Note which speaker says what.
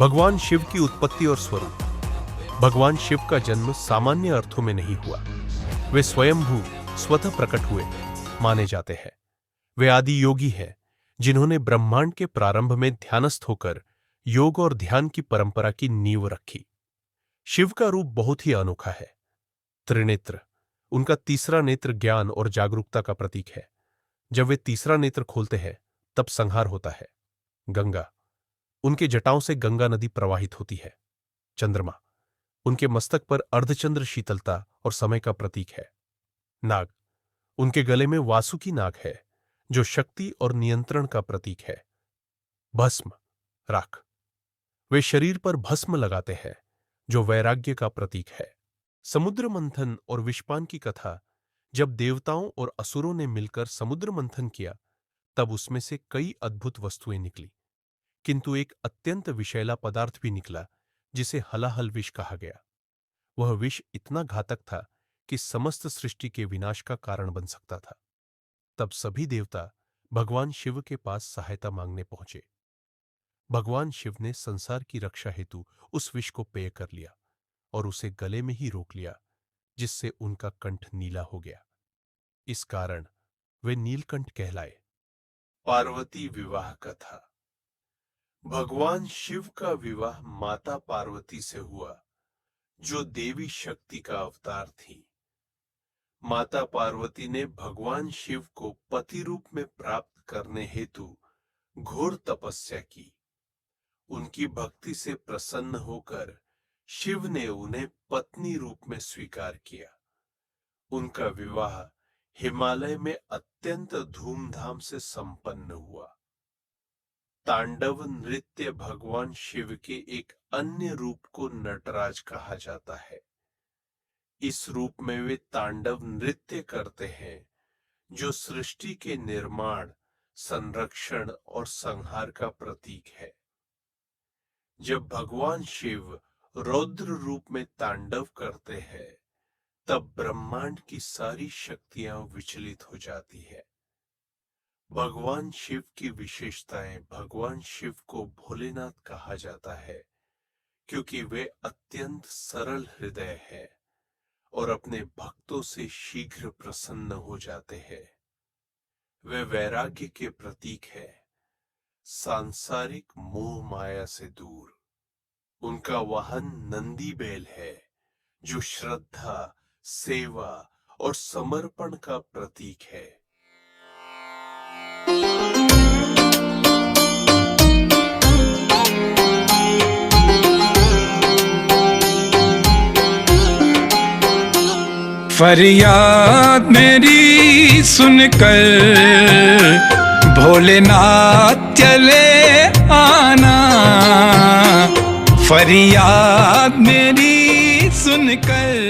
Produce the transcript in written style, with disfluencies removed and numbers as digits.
Speaker 1: भगवान शिव की उत्पत्ति और स्वरूप। भगवान शिव का जन्म सामान्य अर्थों में नहीं हुआ। वे स्वयंभू स्वतः प्रकट हुए माने जाते हैं। वे आदि योगी हैं जिन्होंने ब्रह्मांड के प्रारंभ में ध्यानस्थ होकर योग और ध्यान की परंपरा की नींव रखी। शिव का रूप बहुत ही अनोखा है। त्रिनेत्र, उनका तीसरा नेत्र ज्ञान और जागरूकता का प्रतीक है। जब वे तीसरा नेत्र खोलते हैं तब संहार होता है। गंगा, उनके जटाओं से गंगा नदी प्रवाहित होती है। चंद्रमा, उनके मस्तक पर अर्धचंद्र शीतलता और समय का प्रतीक है। नाग, उनके गले में वासुकी नाग है जो शक्ति और नियंत्रण का प्रतीक है। भस्म, राख, वे शरीर पर भस्म लगाते हैं जो वैराग्य का प्रतीक है। समुद्र मंथन और विषपान की कथा, जब देवताओं और असुरों ने मिलकर समुद्र मंथन किया तब उसमें से कई अद्भुत वस्तुएं निकली, किंतु एक अत्यंत विषैला पदार्थ भी निकला जिसे हलाहल विष कहा गया। वह विष इतना घातक था कि समस्त सृष्टि के विनाश का कारण बन सकता था। तब सभी देवता भगवान शिव के पास सहायता मांगने पहुंचे। भगवान शिव ने संसार की रक्षा हेतु उस विष को पेय कर लिया और उसे गले में ही रोक लिया, जिससे उनका कंठ नीला हो गया। इस कारण वे नीलकंठ कहलाए। पार्वती विवाह कथा। भगवान शिव का विवाह माता पार्वती से हुआ, जो देवी शक्ति का अवतार थी। माता पार्वती ने भगवान शिव को पति रूप में प्राप्त करने हेतु घोर तपस्या की। उनकी भक्ति से प्रसन्न होकर शिव ने उन्हें पत्नी रूप में स्वीकार किया। उनका विवाह हिमालय में अत्यंत धूमधाम से संपन्न हुआ। तांडव नृत्य भगवान शिव के एक अन्य रूप को नटराज कहा जाता है। इस रूप में वे तांडव नृत्य करते हैं, जो सृष्टि के निर्माण, संरक्षण और संहार का प्रतीक है। जब भगवान शिव रौद्र रूप में तांडव करते हैं, तब ब्रह्मांड की सारी शक्तियां विचलित हो जाती है। भगवान शिव की विशेषताएं। भगवान शिव को भोलेनाथ कहा जाता है क्योंकि वे अत्यंत सरल हृदय है और अपने भक्तों से शीघ्र प्रसन्न हो जाते हैं। वे वैराग्य के प्रतीक है, सांसारिक मोह माया से दूर। उनका वाहन नंदी बैल है, जो श्रद्धा, सेवा और समर्पण का प्रतीक है।
Speaker 2: फरियाद मेरी सुनकर भोलेनाथ चले आना। फरियाद मेरी सुनकर